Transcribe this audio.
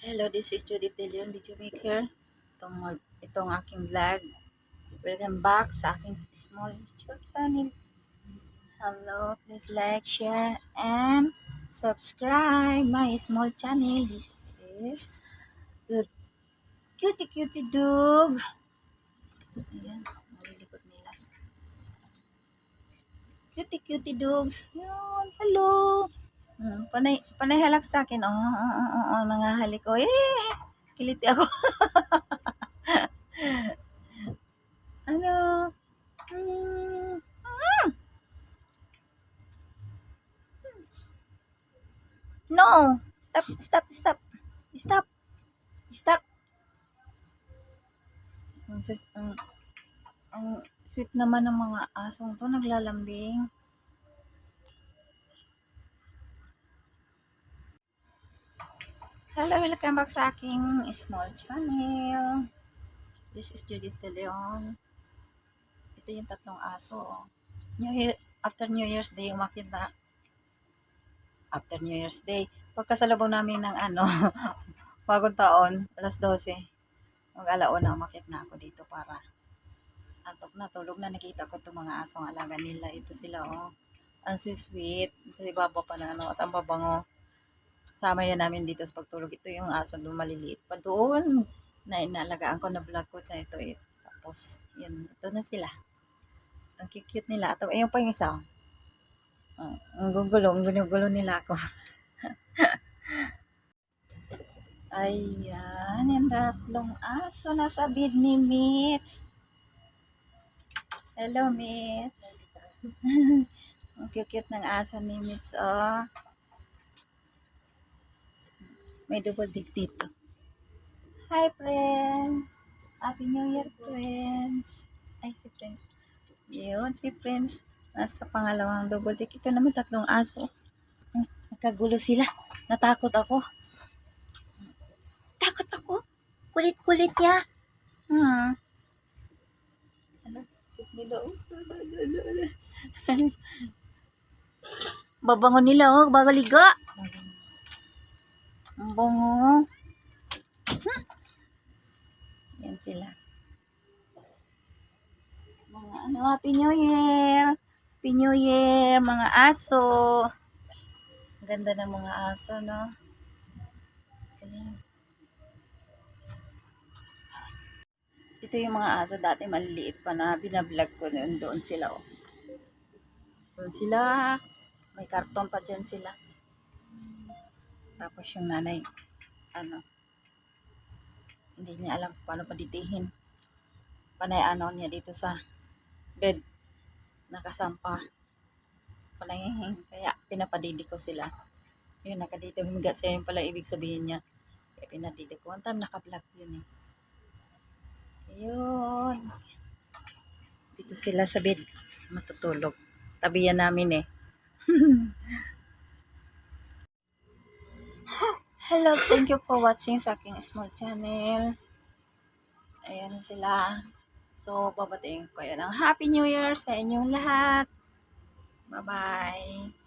Hello, this is Judith De Leon, video maker. Itong aking vlog. Welcome back sa aking small YouTube channel. Hello, please like, share, and subscribe my small channel. This is the cutie dog. Ayan, malilikot nila. Cutie dogs. Yan, hello. Panay halak sa akin. Nangahalik ko. Kiliti ako. Ano? Hmm. No! Stop. Ang sweet naman ng mga asong to, naglalambing. Hello, welcome back sa aking small channel. This is Judith De Leon. Ito yung tatlong aso. After New Year's Day, umakit na. After New Year's Day, pagkasalubong namin ng bagong taon, alas 12, mag-alauna, umakit na ako dito para antok na, tulog na. Nakita ko itong mga asong alaga nila. Ito sila, ang sweet. Ito ibaba pa na, at ang babango. Sama yan namin dito sa pagtulog. Ito yung aso doon maliliit pa doon na inaalagaan ko na vlog ko na ito. Tapos, yun, ito na sila. Ang cute nila. At ayun pa yung isa. Ang gugulo nila ako. Ayan, yung tatlong aso na sa bed ni Mitch. Hello, Mitch. Ang cute ng aso ni Mitch, May double dick dito. Hi, friends! Happy New Year, friends! Ay, si friends. Yun, si friends. Nasa pangalawang double dick. Ito naman tatlong aso. Nagkagulo sila. Natakot ako. Kulit-kulit niya. Babango nila, bago liga. Ang bango. Yan sila. Mga Happy New Year. Happy New Year, mga aso. Ang ganda ng mga aso, no? Galing. Ito yung mga aso dati maliliit pa na binablog ko noon. Doon sila, Doon sila. May karton pa dyan sila. Tapos yung nanay, hindi niya alam paano paditihin. Panay niya dito sa bed. Nakasampa. Panay, kaya pinapadidi ko sila. Yun, nakadito. Humiga siya, yung pala ibig sabihin niya. Kaya pinadidi ko. One time naka-vlog yun Ayun. Dito sila sa bed. Matutulog. Tabihan namin Hello, thank you for watching sa aking small channel. Ayan sila. So, babatiin ko kayo ng Happy New Year sa inyong lahat. Bye-bye.